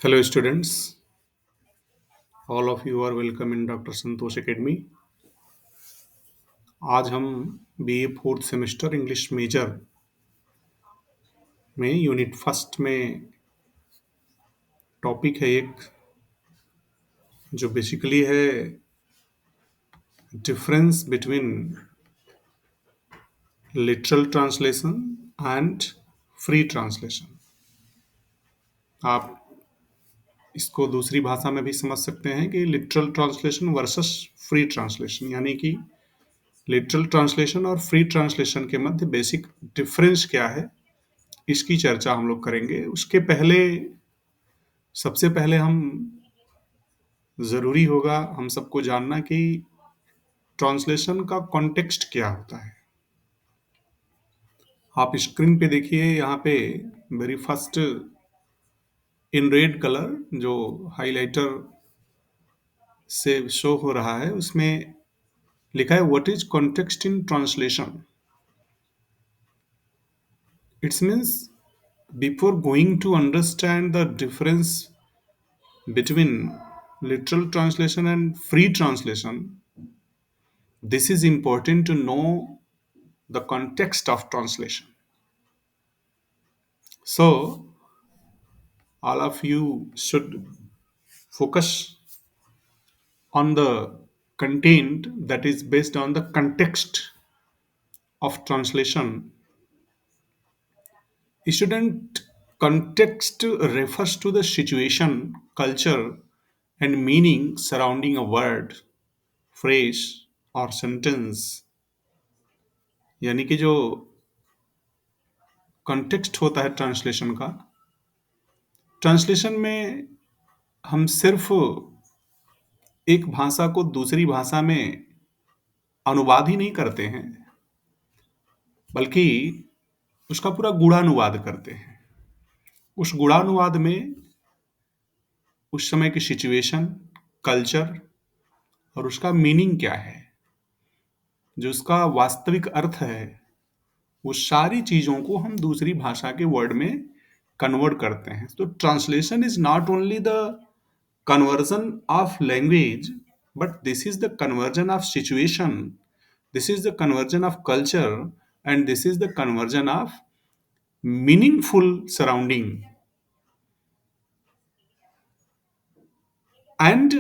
Hello, students. All of you are welcome in doctor Santosh academy. आज हम BA fourth semester English major में unit first में topic है एक जो बेसिकली है difference between literal translation and free translation. आप इसको दूसरी भाषा में भी समझ सकते हैं कि literal translation versus free translation, यानी कि लिटरल ट्रांसलेशन और फ्री ट्रांसलेशन के मध्य बेसिक डिफरेंस क्या है, इसकी चर्चा हम लोग करेंगे। उसके पहले सबसे पहले हम ज़रूरी होगा हम सबको जानना कि ट्रांसलेशन का कॉन्टेक्स्ट क्या होता है। आप स्क्रीन पे देखिए, यहाँ पे very first in red colour जो हाइलाइटर से शो हो रहा है उसमें लिखा है what is context in translation. It's means before going to understand the difference between literal translation and free translation, this is important to know the context of translation. So, all of you should focus on the content that is based on the context of translation. Student, context refers to the situation, culture, and meaning surrounding a word, phrase, or sentence. यानी कि जो context होता है translation का, translation में हम सिर्फ एक भाषा को दूसरी भाषा में अनुवाद ही नहीं करते हैं, बल्कि उसका पूरा गुणानुवाद करते हैं। उस गुणानुवाद में उस समय की सिचुएशन, कल्चर और उसका मीनिंग क्या है, जो उसका वास्तविक अर्थ है, वो सारी चीज़ों को हम दूसरी भाषा के वर्ड में कन्वर्ट करते हैं। तो translation is not only the conversion of language, but this is the conversion of situation, this is the conversion of culture, and this is the conversion of meaningful surrounding. And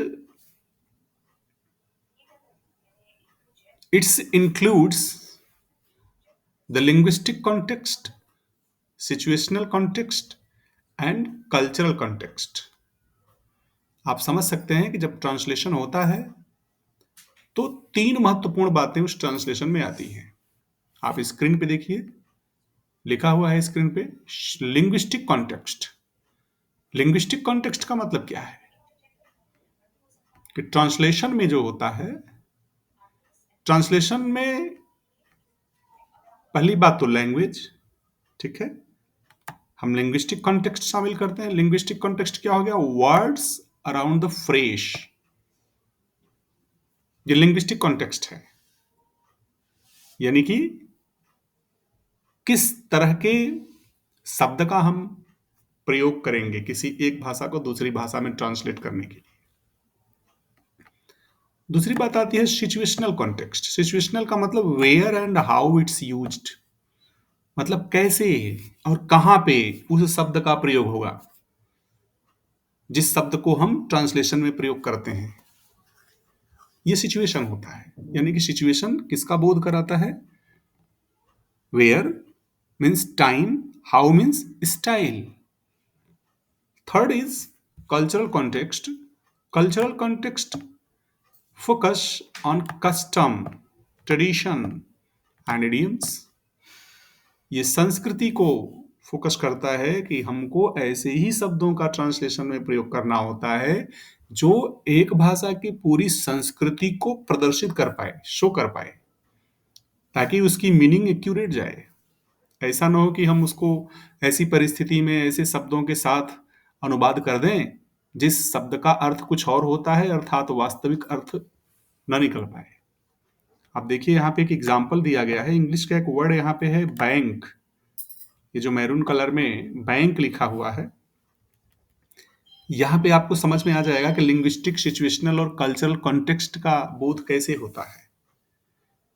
it includes the linguistic context, situational context, and cultural context. आप समझ सकते हैं कि जब translation होता है तो तीन महत्वपूर्ण बातें उस ट्रांसलेशन में आती हैं। आप स्क्रीन पे देखिए, लिखा हुआ है स्क्रीन पे लिंग्विस्टिक कॉन्टेक्स्ट। लिंग्विस्टिक कॉन्टेक्स्ट का मतलब क्या है कि ट्रांसलेशन में जो होता है, ट्रांसलेशन में पहली बात तो लैंग्वेज, ठीक है, हम लिंग्विस्टिक कॉन्टेक्स्ट शामिल करते हैं। लिंग्विस्टिक कॉन्टेक्स्ट क्या हो गया? वर्ड्स अराउंड द फ्रेज, ये लिंग्विस्टिक कॉन्टेक्स्ट है, यानी कि किस तरह के शब्द का हम प्रयोग करेंगे किसी एक भाषा को दूसरी भाषा में ट्रांसलेट करने के लिए। दूसरी बात आती है सिचुएशनल कॉन्टेक्स्ट। सिचुएशनल का मतलब where and how it's used, मतलब कैसे और कहां पे उस शब्द का प्रयोग होगा जिस शब्द को हम ट्रांसलेशन में प्रयोग करते हैं। ये सिचुएशन होता है, यानी कि सिचुएशन किसका बोध कराता है? Where means time, how means style. Third is cultural context. Cultural context focus on custom, tradition and idioms। ये संस्कृति को फोकस करता है कि हमको ऐसे ही शब्दों का ट्रांसलेशन में प्रयोग करना होता है जो एक भाषा की पूरी संस्कृति को प्रदर्शित कर पाए, शो कर पाए, ताकि उसकी मीनिंग एक्यूरेट जाए। ऐसा ना हो कि हम उसको ऐसी परिस्थिति में ऐसे शब्दों के साथ अनुवाद कर दें जिस शब्द का अर्थ कुछ और होता है, अर्थात वास्तविक अर्थ न निकल पाए। आप देखिए, यहाँ पे एक एग्जाम्पल दिया गया है। इंग्लिश का एक वर्ड यहाँ पे है बैंक। ये जो मैरून कलर में बैंक लिखा हुआ है, यहाँ पे आपको समझ में आ जाएगा कि लिंग्विस्टिक, सिचुएशनल और कल्चरल कॉन्टेक्स्ट का बोध कैसे होता है।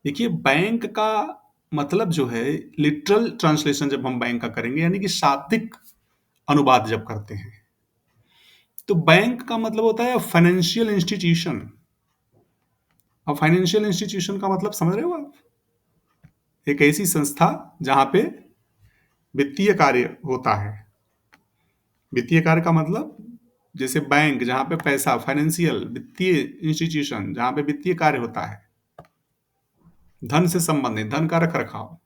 देखिए, बैंक का मतलब जो है, लिटरल ट्रांसलेशन जब हम बैंक का करेंगे, यानी कि शाब्दिक अनुवाद जब करते हैं, तो बैंक का मतलब होता है फाइनेंशियल इंस्टीट्यूशन। अब फाइनेंशियल इंस्टीट्यूशन का मतलब समझ रहे हो आप? एक ऐसी संस्था जहां पे वित्तीय कार्य होता है। वित्तीय कार्य का मतलब, जैसे बैंक जहां पे पैसा, फाइनेंशियल वित्तीय इंस्टीट्यूशन जहां पे वित्तीय कार्य होता है, धन से संबंधित, धन का रख रखाव।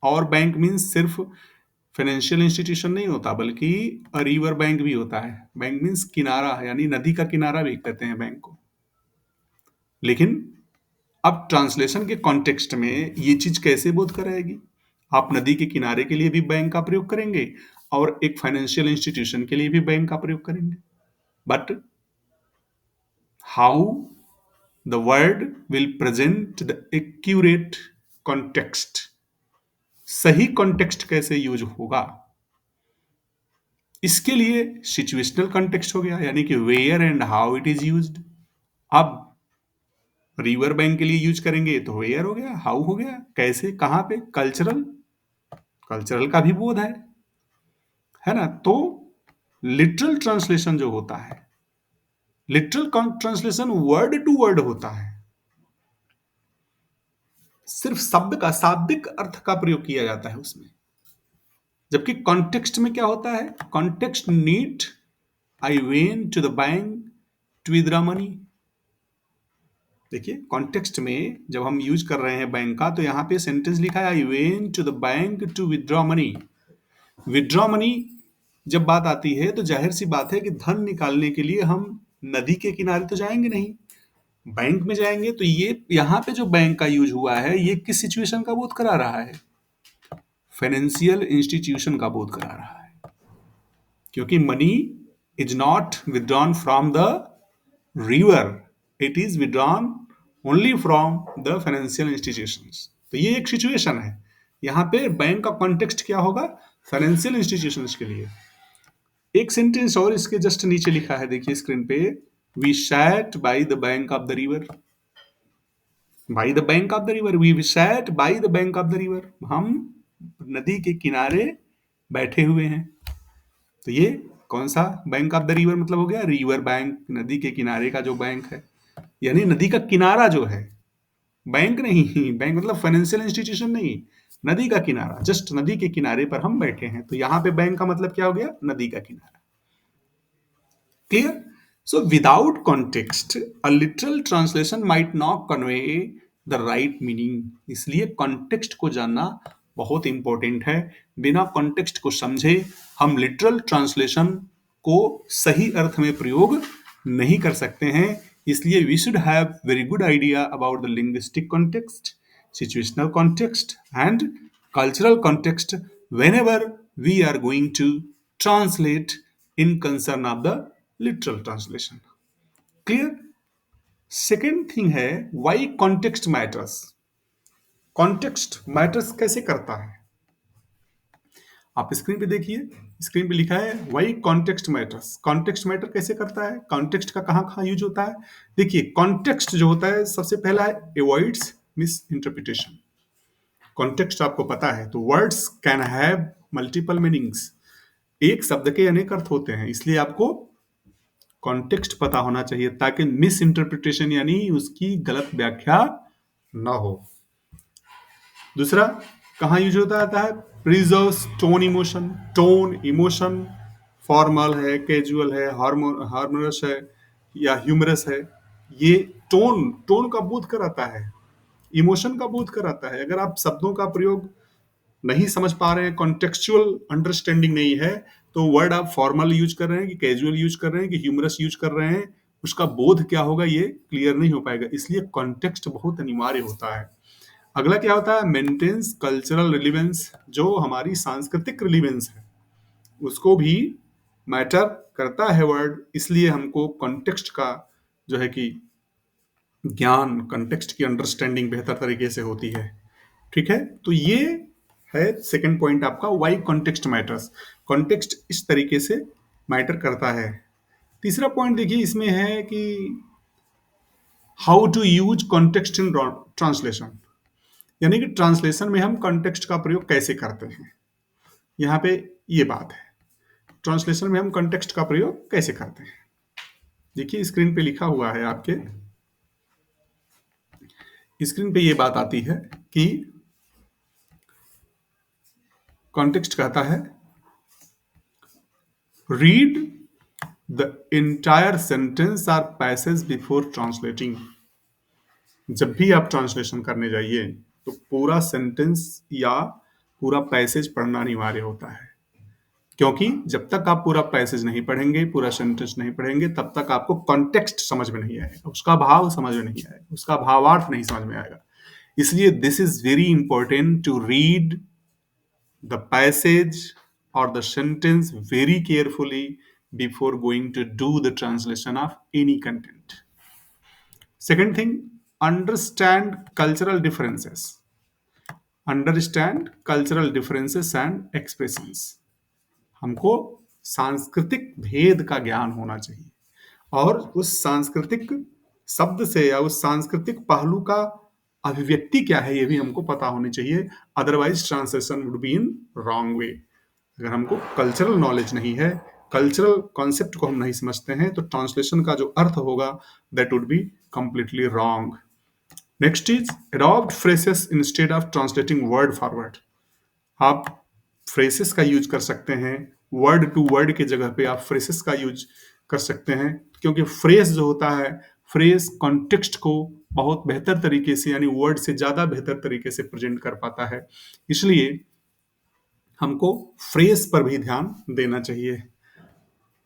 और बैंक मीन्स सिर्फ फाइनेंशियल इंस्टीट्यूशन नहीं होता, बल्कि रिवर बैंक भी होता है। बैंक मीन्स किनारा, यानी नदी का किनारा भी कहते हैं बैंक को। लेकिन अब ट्रांसलेशन के कॉन्टेक्स्ट में ये चीज कैसे बोध कराएगी? आप नदी के किनारे के लिए भी बैंक का प्रयोग करेंगे और एक फाइनेंशियल इंस्टीट्यूशन के लिए भी बैंक का प्रयोग करेंगे, but how the word will present the accurate context, सही कॉन्टेक्स्ट कैसे यूज होगा, इसके लिए सिचुएशनल कॉन्टेक्स्ट हो गया, यानी कि where and how it is used. अब रिवर बैंक के लिए यूज करेंगे तो वेयर हो गया, हाउ हो गया, कैसे, कहां पे, कल्चरल, कल्चरल का भी बोध है ना। तो लिटरल ट्रांसलेशन जो होता है, literal translation word to word होता है, सिर्फ शब्द का शाब्दिक अर्थ का प्रयोग किया जाता है उसमें। जबकि कॉन्टेक्स्ट में क्या होता है? Context need, I went to the bank to withdraw money. देखिए, कॉन्टेक्स्ट में जब हम यूज कर रहे हैं बैंक का, तो यहां पे सेंटेंस लिखा है I went to the bank to withdraw money. Withdraw money जब बात आती है, तो जाहिर सी बात है कि धन निकालने के लिए हम नदी के किनारे तो जाएंगे नहीं, बैंक में जाएंगे। तो ये यहाँ पे जो बैंक का यूज हुआ है, ये किस सिचुएशन का बोध करा रहा है? फाइनेंशियल इंस्टीट्यूशन का बोध करा रहा है, क्योंकि money is not withdrawn from the river, it is withdrawn only from the financial institutions. तो ये एक सिचुएशन है। यहाँ पे बैंक का कॉन्टेक्स्ट क्या होगा? फाइनेंशियल इंस्टीट्यूशंस के लिए। एक सेंटेंस और इसके जस्ट नीचे लिखा है, देखिए स्क्रीन पे, we sat by the bank of the river. By the bank of the river, we sat by the bank of the river, हम नदी के किनारे बैठे हुए हैं। तो ये कौन सा बैंक ऑफ द रिवर मतलब हो गया? रिवर बैंक, नदी के किनारे का जो बैंक है, यानी नदी का किनारा जो है, बैंक नहीं, बैंक मतलब फाइनेंशियल इंस्टीट्यूशन नहीं, नदी का किनारा, जस्ट नदी के किनारे पर हम बैठे हैं। तो यहां पे बैंक का मतलब क्या हो गया? नदी का किनारा। Clear? So, without context, a literal translation might not convey the right meaning. इसलिए context को जानना बहुत इंपॉर्टेंट है। बिना context को समझे हम literal translation को सही अर्थ में प्रयोग नहीं कर सकते हैं। इसलिए we should have very good idea about the linguistic context, situational context, and cultural context whenever we are going to translate in concern of the literal translation. Clear? Second thing है, why context matters. Context matters कैसे करता है? आप screen पे देखिए, screen पे लिखा है why context matters. Context matter कैसे करता है? कॉन्टेक्स्ट का कहाँ कहाँ यूज होता है? देखिए, कॉन्टेक्स्ट जो होता है, सबसे पहला है अवॉइड्स मिस इंटरप्रिटेशन। कॉन्टेक्स्ट आपको पता है, तो words can have multiple meanings. एक शब्द के अनेक अर्थ होते हैं, इसलिए आपको कॉन्टेक्स्ट पता होना चाहिए, ताकि मिस इंटरप्रिटेशन यानी उसकी गलत व्याख्या ना हो। दूसरा कहाँ यूज होता है? Preserves tone emotion. Tone emotion, formal है, कैजुअल है, हार्मोनियस है या ह्यूमरस है, ये टोन, टोन का बोध कराता है, इमोशन का बोध कराता है। अगर आप शब्दों का प्रयोग नहीं समझ पा रहे हैं, कॉन्टेक्चुअल अंडरस्टैंडिंग नहीं है, तो वर्ड आप फॉर्मल यूज कर रहे हैं कि कैजुअल यूज कर रहे हैं कि ह्यूमरस यूज कर रहे हैं, उसका बोध क्या होगा ये क्लियर नहीं हो पाएगा। इसलिए कॉन्टेक्स्ट बहुत अनिवार्य होता है। अगला क्या होता है? Maintains cultural relevance. जो हमारी सांस्कृतिक रिलीवेंस है, उसको भी मैटर करता है वर्ड, इसलिए हमको कॉन्टेक्स्ट का जो है कि ज्ञान, कॉन्टेक्स्ट की अंडरस्टैंडिंग बेहतर तरीके से होती है। ठीक है, तो ये है सेकंड पॉइंट आपका, वाई कॉन्टेक्स्ट मैटर्स। कॉन्टेक्स्ट इस तरीके से मैटर करता है। तीसरा पॉइंट देखिए इसमें है कि how to use context in translation, यानी कि ट्रांसलेशन में हम कॉन्टेक्स्ट का प्रयोग कैसे करते हैं। यहाँ पे ये बात है, ट्रांसलेशन में हम कॉन्टेक्स्ट का प्रयोग कैसे करते हैं। देखिए स्क्रीन पे लिखा हुआ है आपके, स्क्रीन पे ये बात आती है कि कॉन्टेक्स्ट कहता है रीड द एंटायर सेंटेंस और पैसेज बिफोर ट्रांसलेटिंग। जब भी आप ट्रांसलेशन करने जाइए तो पूरा सेंटेंस या पूरा पैसेज पढ़ना अनिवार्य होता है, क्योंकि जब तक आप पूरा पैसेज नहीं पढ़ेंगे, पूरा सेंटेंस नहीं पढ़ेंगे, तब तक आपको कॉन्टेक्स्ट समझ में नहीं आएगा, उसका भाव समझ में नहीं आएगा, उसका भावार्थ नहीं समझ में आएगा। इसलिए this is very important to read the passage or the sentence very carefully before going to do the translation of any content. Second thing, understand cultural differences. Understand cultural differences and expressions. हमको सांस्कृतिक भेद का ज्ञान होना चाहिए और उस सांस्कृतिक शब्द से या उस सांस्कृतिक पहलू का अभिव्यक्ति क्या है ये भी हमको पता होनी चाहिए। Otherwise translation would be in wrong way. अगर हमको कल्चरल नॉलेज नहीं है, कल्चरल कॉन्सेप्ट को हम नहीं समझते हैं, तो ट्रांसलेशन का जो अर्थ होगा that would be completely wrong. Next is adopt phrases instead of translating word for word. आप फ्रेसेस का यूज कर सकते हैं, वर्ड टू वर्ड की जगह पे आप फ्रेसेस का यूज कर सकते हैं, क्योंकि फ्रेज जो होता है, फ्रेज कॉन्टेक्स्ट को बहुत बेहतर तरीके से यानी वर्ड से ज्यादा बेहतर तरीके से प्रेजेंट कर पाता है। इसलिए हमको फ्रेज पर भी ध्यान देना चाहिए।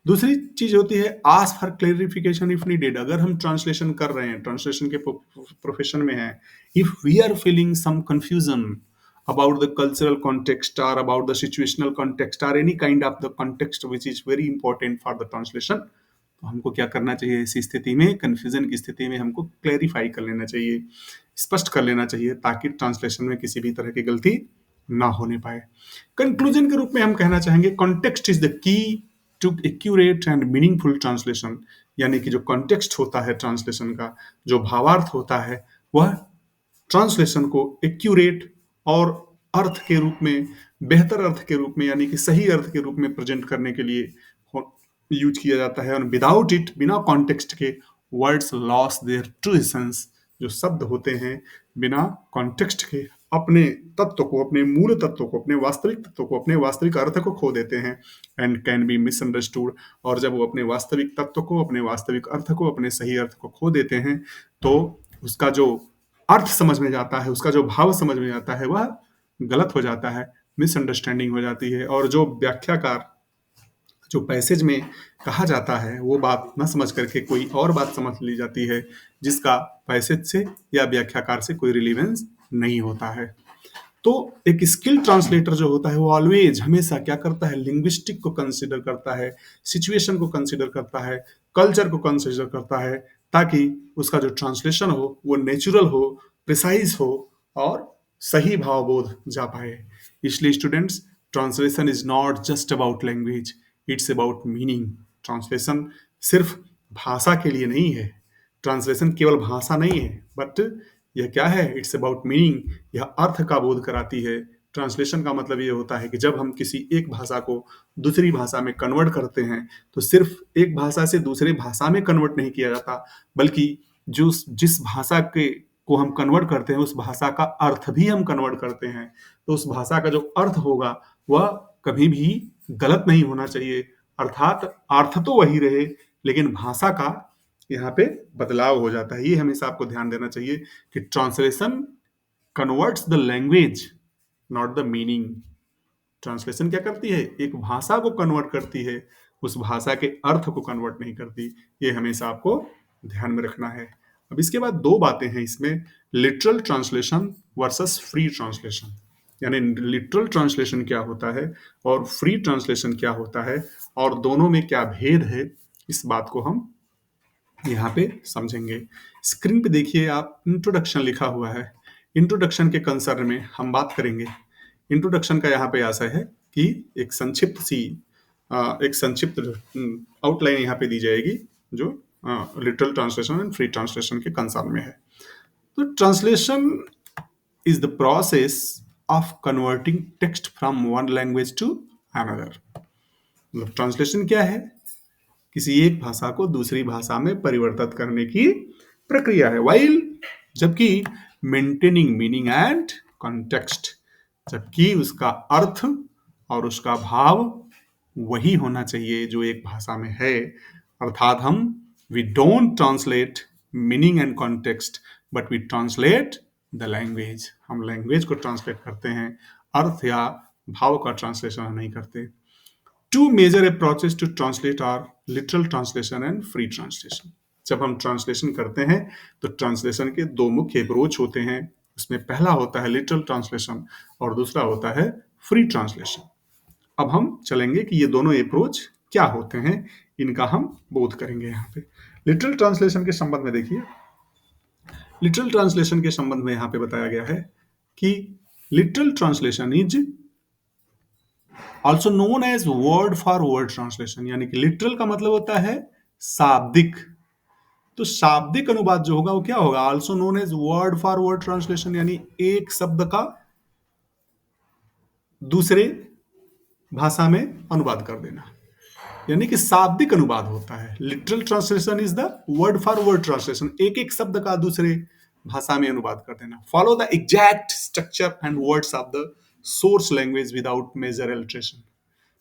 दूसरी चीज होती है ask for clarification if needed. अगर हम ट्रांसलेशन कर रहे हैं, ट्रांसलेशन के प्रोफेशन में हैं, if we are feeling some confusion about the cultural context or about the situational context or any kind of the context which is very important for the translation, तो हमको क्या करना चाहिए ऐसी स्थिति में, कंफ्यूजन की स्थिति में हमको क्लैरिफाई कर लेना चाहिए, स्पष्ट कर लेना चाहिए, ताकि ट्रांसलेशन में किसी भी तरह की गलती ना होने पाए। कंक्लूजन के रूप में हम कहना चाहेंगे context is the key to accurate and meaningful translation, यानी कि जो कॉन्टेक्स्ट होता है ट्रांसलेशन का, जो भावार्थ होता है, वह ट्रांसलेशन को एक्यूरेट और अर्थ के रूप में, बेहतर अर्थ के रूप में यानी कि सही अर्थ के रूप में प्रेजेंट करने के लिए यूज किया जाता है। और विदाउट इट, बिना कॉन्टेक्स्ट के, words loss their true essence. जो शब्द होते हैं बिना कॉन्टेक्स्ट के अपने तत्व को, अपने मूल तत्व को, अपने वास्तविक तत्व को, अपने वास्तविक अर्थ को खो देते हैं एंड कैन बी मिसअंडरस्टूड। और जब वो अपने वास्तविक तत्व को, अपने वास्तविक अर्थ को, अपने सही अर्थ को खो देते हैं, तो उसका जो अर्थ समझ में जाता है, उसका जो भाव समझ में आता है, वह गलत हो जाता है, मिसअंडरस्टैंडिंग हो जाती है। और जो व्याख्याकार, जो पैसेज में कहा जाता है, वो बात न समझ करके कोई और बात समझ ली जाती है, जिसका पैसेज से या व्याख्याकार से कोई रिलीवेंस नहीं होता है। तो एक स्किल ट्रांसलेटर जो होता है वो ऑलवेज, हमेशा क्या करता है, लिंग्विस्टिक को कंसिडर करता है, सिचुएशन को कंसिडर करता है, कल्चर को कंसिडर करता है, ताकि उसका जो ट्रांसलेशन हो वो नेचुरल हो, प्रिसाइज हो और सही भावबोध जा पाए। इसलिए students, translation is not just about language, it's about meaning. Translation सिर्फ भाषा के लिए नहीं है, ट्रांसलेशन केवल भाषा नहीं है, बट यह क्या है, इट्स अबाउट मीनिंग। यह अर्थ का बोध कराती है। ट्रांसलेशन का मतलब ये होता है कि जब हम किसी एक भाषा को दूसरी भाषा में कन्वर्ट करते हैं, तो सिर्फ एक भाषा से दूसरे भाषा में कन्वर्ट नहीं किया जाता, बल्कि जो जिस भाषा के को हम कन्वर्ट करते हैं, उस भाषा का अर्थ भी हम कन्वर्ट करते हैं। तो उस भाषा का जो अर्थ होगा वह कभी भी गलत नहीं होना चाहिए, अर्थात अर्थ तो वही रहे, लेकिन भाषा का यहाँ पे बदलाव हो जाता है। ये हमेशा आपको ध्यान देना चाहिए कि translation converts the language, not the meaning. Translation क्या करती है, एक भाषा को कन्वर्ट करती है, उस भाषा के अर्थ को कन्वर्ट नहीं करती। ये हमेशा आपको ध्यान में रखना है। अब इसके बाद दो बातें हैं इसमें, literal translation versus free translation, यानी लिटरल ट्रांसलेशन क्या होता है और फ्री ट्रांसलेशन क्या होता है, और दोनों में क्या भेद है, इस बात को हम यहाँ पे समझेंगे। स्क्रीन पे देखिए आप, इंट्रोडक्शन लिखा हुआ है। इंट्रोडक्शन के कंसर्न में हम बात करेंगे। इंट्रोडक्शन का यहाँ पे आशय है कि एक संक्षिप्त सी एक संक्षिप्त आउटलाइन यहाँ पे दी जाएगी जो literal translation and free translation के कंसर्न में है। तो translation is the process of converting text from one language to another. मतलब ट्रांसलेशन क्या है? किसी एक भाषा को दूसरी भाषा में परिवर्तित करने की प्रक्रिया है। वाइल जबकि मेंटेनिंग मीनिंग एंड कॉन्टेक्स्ट, जबकि उसका अर्थ और उसका भाव वही होना चाहिए जो एक भाषा में है। अर्थात हम we don't translate meaning and context but we translate the language. हम लैंग्वेज को ट्रांसलेट करते हैं, अर्थ या भाव का ट्रांसलेशन हम नहीं करते। Two major approaches to translate are literal translation and free translation. जब हम ट्रांसलेशन करते हैं तो ट्रांसलेशन के दो मुख्य अप्रोच होते हैं। उसमें पहला होता है लिटरल ट्रांसलेशन और दूसरा होता है फ्री ट्रांसलेशन। अब हम चलेंगे कि ये दोनों अप्रोच क्या होते हैं, इनका हम बोध करेंगे। यहाँ पे लिटरल ट्रांसलेशन के संबंध में देखिए, लिटरल ट्रांसलेशन के संबंध में यहाँ पे बताया गया है कि literal translation is also known as word for word translation. यानी कि लिटरल का मतलब होता है शाब्दिक, तो शाब्दिक अनुवाद जो होगा वो क्या होगा? Also known as word for word translation, यानी एक शब्द का दूसरे भाषा में अनुवाद कर देना, यानी कि शाब्दिक अनुवाद होता है। Literal translation is the word for word translation, एक एक शब्द का दूसरे भाषा में अनुवाद कर देना। Follow the exact structure and words of the source language without major alteration.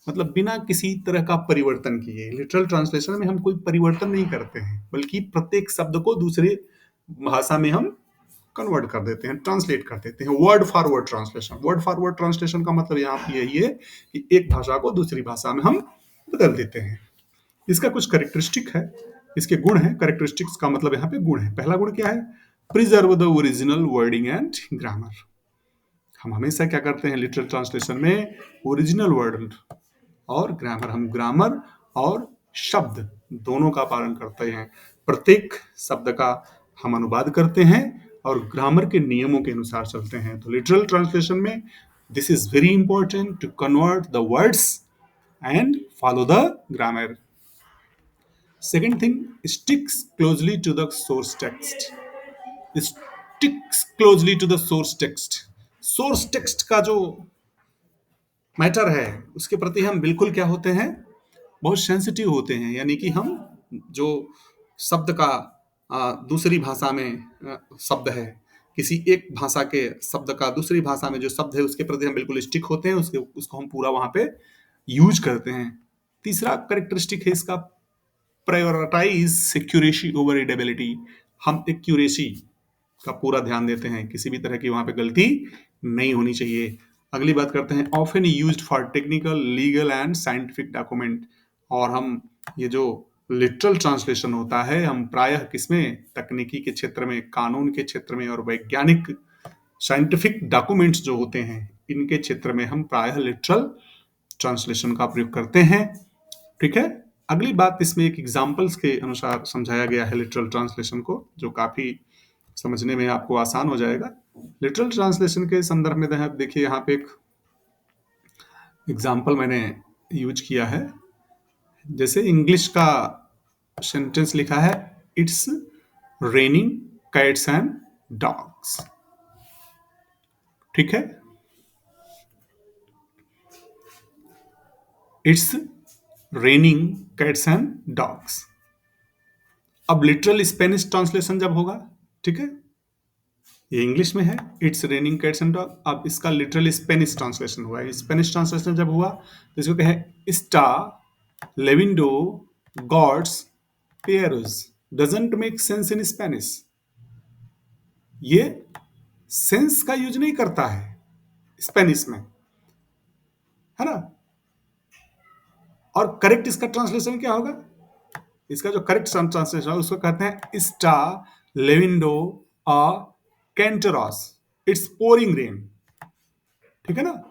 मतलब बिना किसी तरह का परिवर्तन किए। लिटरल ट्रांसलेशन में हम कोई परिवर्तन नहीं करते हैं, बल्कि प्रत्येक शब्द को दूसरे भाषा में हम कन्वर्ट कर देते हैं, ट्रांसलेट कर देते हैं। Word for word translation, word for word translation का मतलब यहाँ पे यही है कि एक भाषा को दूसरी भाषा में हम बदल देते हैं। इसका कुछ कैरेक्टरिस्टिक है, इसके गुण है। कैरेक्टरिस्टिक्स का मतलब यहाँ पे गुण है। पहला गुण क्या है? Preserve the original wording and grammar. हम हमेशा क्या करते हैं लिटरल ट्रांसलेशन में? ओरिजिनल वर्ड और ग्रामर, हम ग्रामर और शब्द दोनों का पालन करते हैं। प्रत्येक शब्द का हम अनुवाद करते हैं और ग्रामर के नियमों के अनुसार चलते हैं। तो लिटरल ट्रांसलेशन में this is very important to convert the words and follow the grammar. Second thing, sticks closely to the source text. Sticks closely to the source text. Source text का जो मैटर है उसके प्रति हम बिल्कुल क्या होते हैं? बहुत सेंसिटिव होते हैं। यानी कि हम जो शब्द का दूसरी भाषा में शब्द है, किसी एक भाषा के शब्द का दूसरी भाषा में जो शब्द है उसके प्रति हम बिल्कुल स्टिक होते हैं, उसको हम पूरा वहां पे यूज करते हैं। तीसरा कैरेक्टरिस्टिक है इसका, प्रायोरिटाइज सिक्योरेसी ओवर रीडेबिलिटी। हम एक्यूरेसी का पूरा ध्यान देते हैं, किसी भी तरह की वहां पे गलती नहीं होनी चाहिए। अगली बात करते हैं, often used for technical legal and scientific document. और हम ये जो लिटरल ट्रांसलेशन होता है हम प्रायः किसमें? तकनीकी के क्षेत्र में, कानून के क्षेत्र में और वैज्ञानिक साइंटिफिक डॉक्यूमेंट्स जो होते हैं इनके क्षेत्र में हम प्रायः लिटरल ट्रांसलेशन का प्रयोग करते हैं। ठीक है। अगली बात, इसमें एक एग्जाम्पल्स के अनुसार समझाया गया है लिटरल ट्रांसलेशन को, जो काफी समझने में आपको आसान हो जाएगा। लिटरल ट्रांसलेशन के संदर्भ में देखिए यहाँ पे एक एग्जाम्पल मैंने यूज किया है। जैसे इंग्लिश का सेंटेंस लिखा है, it's raining cats and dogs. ठीक है, it's raining cats and dogs. अब लिटरल स्पेनिश ट्रांसलेशन जब होगा, ठीक है, ये इंग्लिश में है it's raining cats and dog. अब इसका लिटरल स्पेनिश ट्रांसलेशन हुआ है। स्पेनिश ट्रांसलेशन जब हुआ तो इसको क्या है? स्टा लेविंडो गॉड्स पेयर्स doesn't make sense in Spanish. ये सेंस का यूज नहीं करता है स्पेनिश में, है ना। और करेक्ट इसका ट्रांसलेशन क्या होगा? इसका जो करेक्ट ट्रांसलेशन है उसको कहते हैं स्टा लेविंडो अ कैंटरॉस इट्स पोरिंग रेन। ठीक है ना।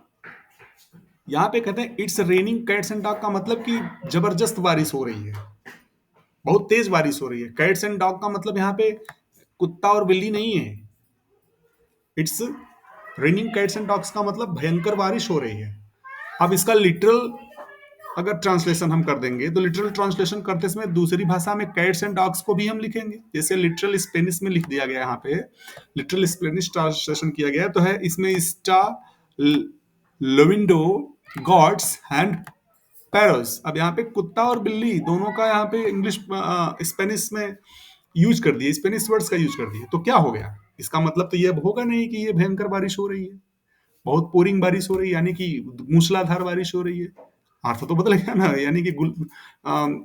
यहां पे कहते हैं it's raining cats and dog का मतलब कि जबरदस्त बारिश हो रही है, बहुत तेज बारिश हो रही है। कैट्स एंड डॉग का मतलब यहाँ पे कुत्ता और बिल्ली नहीं है। It's raining cats and dogs का मतलब भयंकर बारिश हो रही है। अब इसका लिटरल अगर ट्रांसलेशन हम कर देंगे तो लिटरल ट्रांसलेशन करते समय दूसरी भाषा में कैट्स एंड डॉग्स को भी हम लिखेंगे, जैसे लिटरल स्पेनिश में लिख दिया गया यहाँ पे, लिटरल स्पेनिश ट्रांसलेशन किया गया तो है इसमें स्टा लोविंडो गॉड्स एंड पैरोस। अब यहाँ पे कुत्ता और बिल्ली दोनों का यहाँ पे इंग्लिश स्पेनिश में यूज कर दिए, स्पेनिश वर्ड्स का यूज कर दिए, तो क्या हो गया? इसका मतलब तो ये अब होगा नहीं कि ये भयंकर बारिश हो रही है, बहुत पोरिंग बारिश हो रही है, यानी कि मूसलाधार बारिश हो रही है। अर्थ तो बदल गया ना, यानी कि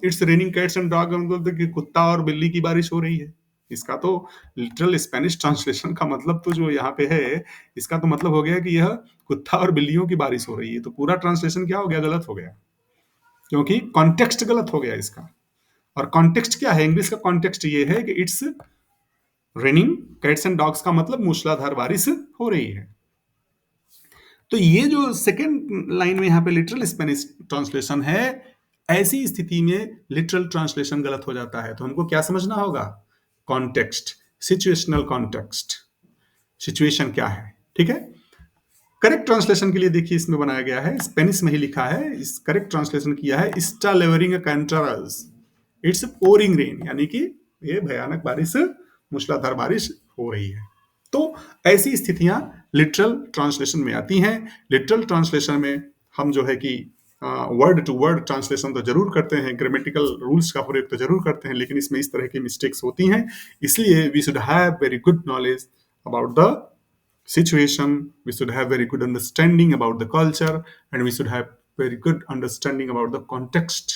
it's raining cats and dog, मतलब कि कुत्ता और बिल्ली की बारिश हो रही है। इसका तो लिटरल स्पेनिश ट्रांसलेशन का मतलब तो जो यहाँ पे है, इसका तो मतलब हो गया कि यह कुत्ता और बिल्लियों की बारिश हो रही है। तो पूरा ट्रांसलेशन क्या हो गया? गलत हो गया, क्योंकि कॉन्टेक्स्ट गलत हो गया इसका। और कॉन्टेक्स्ट क्या है? इंग्लिश का कॉन्टेक्स्ट ये है कि it's raining cats and dogs का मतलब मूसलाधार बारिश हो रही है। तो ये जो सेकेंड लाइन में यहाँ पे लिटरल स्पेनिश ट्रांसलेशन है, ऐसी स्थिति में लिटरल ट्रांसलेशन गलत हो जाता है। तो हमको क्या समझना होगा? कॉन्टेक्स्ट, सिचुएशनल कॉन्टेक्स्ट, सिचुएशन क्या है, ठीक है। करेक्ट ट्रांसलेशन के लिए देखिए इसमें बनाया गया है, स्पेनिश में ही लिखा है, इस करेक्ट ट्रांसलेशन किया है, स्टा लेवरिंग कंट्रास इट्स पोरिंग रेन, यानी कि ये भयानक बारिश, मूसलाधार बारिश हो रही है। तो ऐसी स्थितियां लिटरल ट्रांसलेशन में आती हैं। लिटरल ट्रांसलेशन में हम जो है कि वर्ड टू वर्ड ट्रांसलेशन तो जरूर करते हैं, ग्रामेटिकल रूल्स का प्रयोग तो जरूर करते हैं, लेकिन इसमें इस तरह की मिस्टेक्स होती हैं। इसलिए we should have very good knowledge about the situation, we should have very good understanding about the culture, and we should have very good understanding about the context.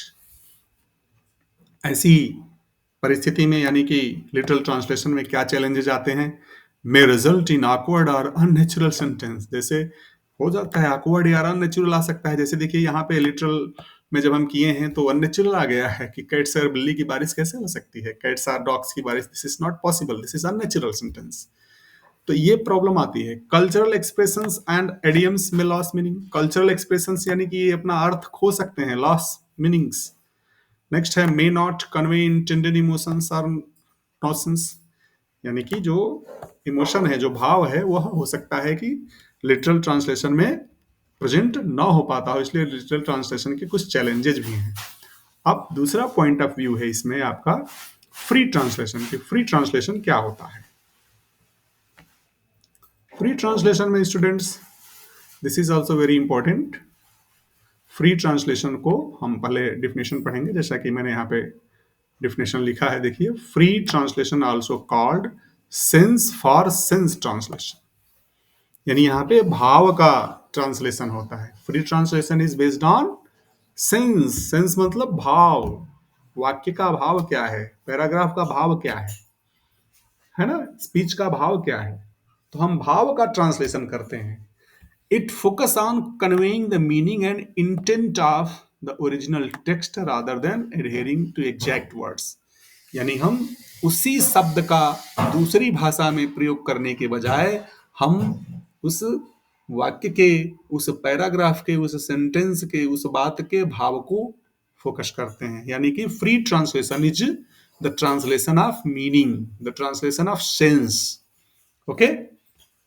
ऐसी परिस्थिति में यानी कि लिटरल ट्रांसलेशन में क्या चैलेंजेस आते हैं? May result in awkward और अननेचुरल सेंटेंस, जैसे हो जाता है ऑकवर्ड या अननेचुरल आ सकता है। जैसे देखिए यहाँ पे लिटरल में जब हम किए हैं तो अननेचुरल आ गया है कि कैट्स और बिल्ली की बारिश कैसे हो सकती है, कैट्स और डॉग्स की बारिश, this is not possible, this is unnatural sentence. तो ये प्रॉब्लम आती है। कल्चरल एक्सप्रेशंस एंड एडियम्स में लॉस मीनिंग, कल्चरल एक्सप्रेशंस यानी कि ये अपना अर्थ खो सकते हैं, लॉस मीनिंग्स। नेक्स्ट है may not convey intended emotions और नॉसेंस, यानी कि जो इमोशन है, जो भाव है, वह हो सकता है कि लिटरल ट्रांसलेशन में प्रेजेंट ना हो पाता हो, इसलिए लिटरल ट्रांसलेशन के कुछ चैलेंजेस भी हैं। अब दूसरा पॉइंट ऑफ व्यू है इसमें आपका फ्री ट्रांसलेशन की। फ्री ट्रांसलेशन क्या होता है? फ्री ट्रांसलेशन में students, this is also very important. Free translation को हम पहले डिफिनेशन पढ़ेंगे, जैसा कि मैंने यहाँ पे डिफिनेशन लिखा है, देखिए। Free translation also called sense for sense translation, यानी यहाँ पे भाव का ट्रांसलेशन होता है। Free translation is based on sense, sense मतलब भाव, वाक्य का भाव क्या है, पैराग्राफ का भाव क्या है ना, स्पीच का भाव क्या है, तो हम भाव का ट्रांसलेशन करते हैं। It focus on conveying the meaning and intent of the original text rather than adhering to exact words. यानी हम उसी शब्द का दूसरी भाषा में प्रयोग करने के बजाय हम उस वाक्य के, उस पैराग्राफ के, उस सेंटेंस के, उस बात के भाव को फोकस करते हैं। यानी कि free translation is the translation of meaning, the translation of sense. Okay,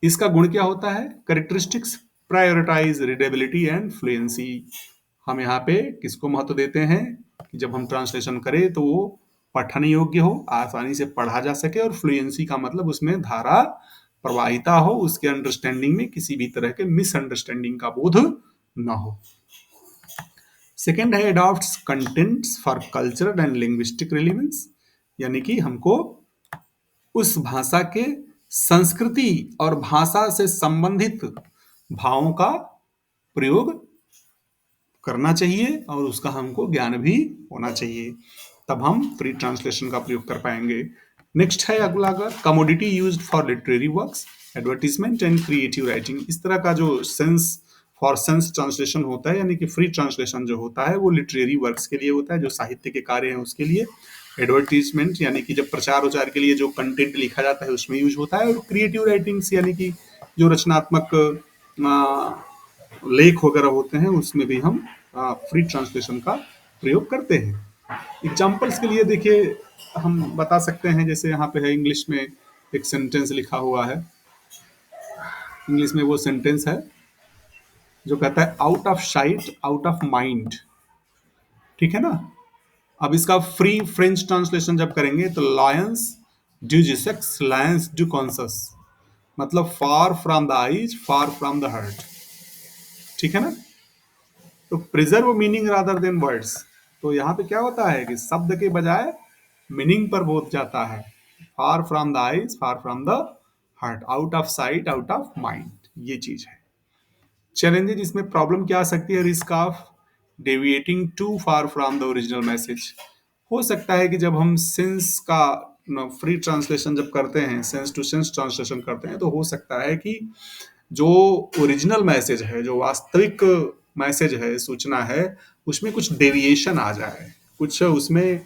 इसका गुण क्या होता है? Characteristics, prioritise readability and fluency. हम यहाँ पे किसको महत्व देते हैं कि जब हम ट्रांसलेशन करें तो वो पठन योग्य हो, आसानी से पढ़ा जा सके, और फ्लुएंसी का मतलब उसमें धारा प्रवाहिता हो, उसके अंडरस्टैंडिंग में किसी भी तरह के मिसअंडरस्टैंडिंग का बोध न हो। सेकेंड है adopts contents for cultural and linguistic relevance, यानी कि हमको उस भाषा के संस्कृति और भाषा से संबंधित भावों का प्रयोग करना चाहिए और उसका हमको ज्ञान भी होना चाहिए, तब हम फ्री ट्रांसलेशन का प्रयोग कर पाएंगे। नेक्स्ट है अगला, commodity used for literary works, advertisement and creative writing. इस तरह का जो सेंस फॉर सेंस ट्रांसलेशन होता है, यानी कि फ्री ट्रांसलेशन जो होता है वो लिटरेरी वर्क्स के लिए होता है, जो साहित्य के कार्य हैं उसके लिए। एडवर्टीजमेंट यानी कि जब प्रचार उचार के लिए जो कंटेंट लिखा जाता है उसमें यूज होता है। और क्रिएटिव राइटिंग्स यानी कि जो रचनात्मक लेख वगैरह होते हैं उसमें भी हम फ्री ट्रांसलेशन का प्रयोग करते हैं। एग्जाम्पल्स के लिए देखिए हम बता सकते हैं, जैसे यहाँ पे है इंग्लिश में एक सेंटेंस लिखा हुआ है, इंग्लिश में वो सेंटेंस है जो कहता है out of sight out of mind. ठीक है ना। अब इसका फ्री फ्रेंच ट्रांसलेशन जब करेंगे तो लायंस डू जिसेक्स लायंस डू कॉन्सस, मतलब far from the eyes far from the heart. ठीक है ना। तो preserve meaning rather than words, तो यहाँ पे क्या होता है कि शब्द के बजाय मीनिंग पर बोध जाता है। फार from the eyes far from the heart, out of sight out of mind, ये चीज है। चैलेंजेस इसमें प्रॉब्लम क्या आ सकती है, risk of deviating too far from the original message. हो सकता है कि जब हम सेंस का फ्री ट्रांसलेशन जब करते हैं, सेंस टू सेंस ट्रांसलेशन करते हैं, तो हो सकता है कि जो ओरिजिनल मैसेज है, जो वास्तविक मैसेज है, सूचना है, उसमें कुछ डेविएशन आ जाए, कुछ उसमें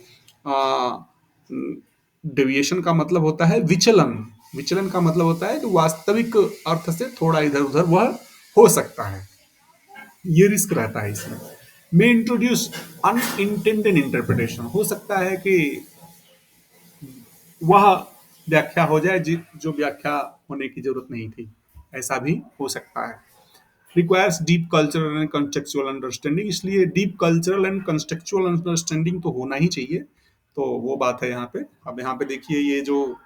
डेविएशन का मतलब होता है विचलन। विचलन का मतलब होता है कि वास्तविक अर्थ से थोड़ा इधर उधर वह हो सकता है, ये रिस्क रहता है इसमें। मे इंट्रोड्यूस अनइंटेंडेड इंटरप्रिटेशन, हो सकता है कि वह व्याख्या हो जाए जो व्याख्या होने की जरूरत नहीं थी, ऐसा भी हो सकता है। Requires deep cultural and contextual understanding, इसलिए deep cultural and contextual understanding तो होना ही चाहिए। तो वो बात है यहाँ पे। अब यहाँ पे देखिए, ये जो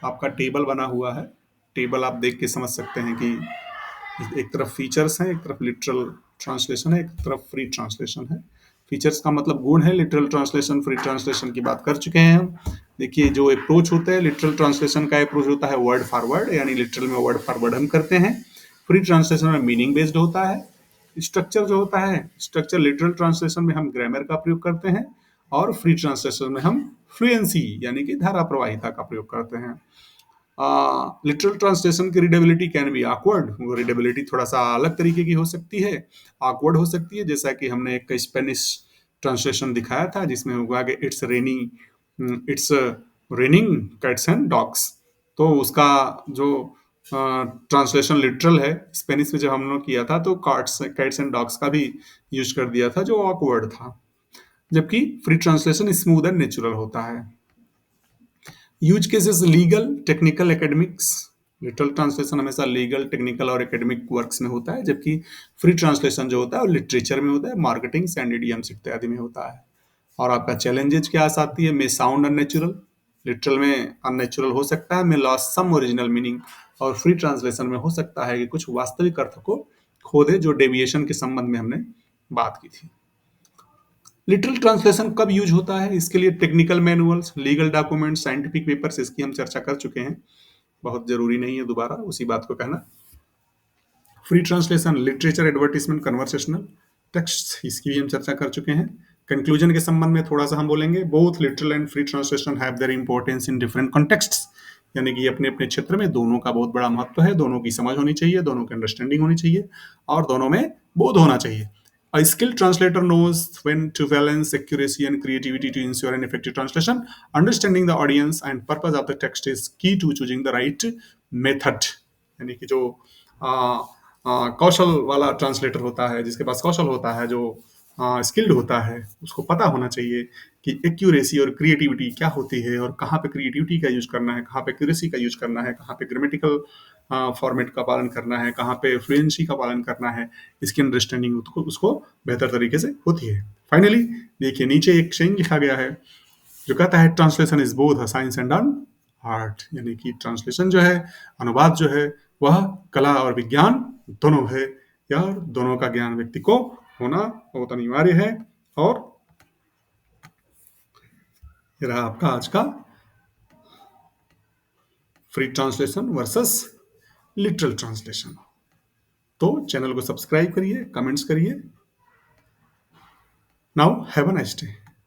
आपका टेबल बना हुआ है, टेबल आप देख के समझ सकते हैं कि एक तरफ फीचर्स हैं, एक तरफ लिटरल ट्रांसलेशन है, एक तरफ फ्री ट्रांसलेशन है। फीचर्स का मतलब गुण है, लिटरल ट्रांसलेशन फ्री ट्रांसलेशन की बात कर चुके हैं हम। देखिए जो अप्रोच होता है लिटरल ट्रांसलेशन का, अप्रोच होता है वर्ड फॉर वर्ड, यानी लिटरल में वर्ड फॉर वर्ड हम करते हैं। फ्री ट्रांसलेशन में मीनिंग बेस्ड होता है। स्ट्रक्चर जो होता है, स्ट्रक्चर लिटरल ट्रांसलेशन में हम ग्रामर का प्रयोग करते हैं, और फ्री ट्रांसलेशन में हम फ्लुएंसी यानी कि धारा प्रवाहिता का प्रयोग करते हैं। लिटरल ट्रांसलेशन की रीडेबिलिटी कैन बी ऑकवर्ड, वो रीडेबिलिटी थोड़ा सा अलग तरीके की हो सकती है, ऑकवर्ड हो सकती है। जैसा कि हमने एक स्पेनिश ट्रांसलेशन दिखाया था जिसमें हुआ कि it's raining cats and dogs, तो उसका जो ट्रांसलेशन लिटरल है स्पेनिश में जब हम लोग किया था, तो कैट्स एंड डॉग्स का भी यूज कर दिया था जो ऑकवर्ड था, जबकि free translation smooth and natural होता है। Use cases legal technical academics, literal translation हमेशा लीगल टेक्निकल और एकेडमिक वर्क्स में होता है, जबकि फ्री ट्रांसलेशन जो होता है वो लिटरेचर में होता है, मार्केटिंग एंड इडियम्स इत्यादि में होता है। और आपका चैलेंजेज क्या आ आती है, मे साउंड अननेचुरल, लिटरल में अननेचुरल हो सकता है, मे लॉस सम ओरिजिनल मीनिंग, और फ्री ट्रांसलेशन में हो सकता है कि कुछ वास्तविक अर्थ को खो दे, जो डेविएशन के संबंध में हमने बात की थी। लिटरल ट्रांसलेशन कब यूज होता है, इसके लिए technical manuals, legal documents, scientific papers, इसकी हम चर्चा कर चुके हैं, बहुत जरूरी नहीं है दोबारा उसी बात को कहना। Free translation literature advertisement conversational text, इसकी भी हम चर्चा कर चुके हैं। कंक्लूजन के संबंध में थोड़ा सा हम बोलेंगे, both literal and free translation have their importance in different contexts, यानी कि अपने अपने क्षेत्र में दोनों का बहुत बड़ा महत्व है, दोनों की समझ होनी चाहिए, दोनों की अंडरस्टैंडिंग होनी चाहिए, और दोनों में बोध होना चाहिए। A skilled translator knows when to balance accuracy and creativity to ensure an effective translation. Understanding the audience and purpose of the text is key to choosing the right method. यानी कि जो कौशल वाला ट्रांसलेटर होता है, जिसके पास कौशल होता है, जो स्किल्ड होता है, उसको पता होना चाहिए कि एक्यूरेसी और क्रिएटिविटी क्या होती है, और कहाँ पे क्रिएटिविटी का यूज करना है, कहाँ पे एक्यूरेसी का यूज करना है, कहाँ पे ग्रामेटिकल फॉर्मेट का पालन करना है, कहाँ पे फ्लुएंसी का पालन करना है। इसकी अंडरस्टैंडिंग उसको बेहतर तरीके से होती है। फाइनली देखिए नीचे एक शेन लिखा गया है जो कहता है translation is both a science and an art, यानी कि ट्रांसलेशन जो है, अनुवाद जो है, वह कला और विज्ञान दोनों है, यार दोनों का ज्ञान व्यक्ति को होना बहुत अनिवार्य है। और ये रहा आपका आज का free translation versus literal translation. तो चैनल को सब्सक्राइब करिए, कमेंट्स करिए। Now have a nice day.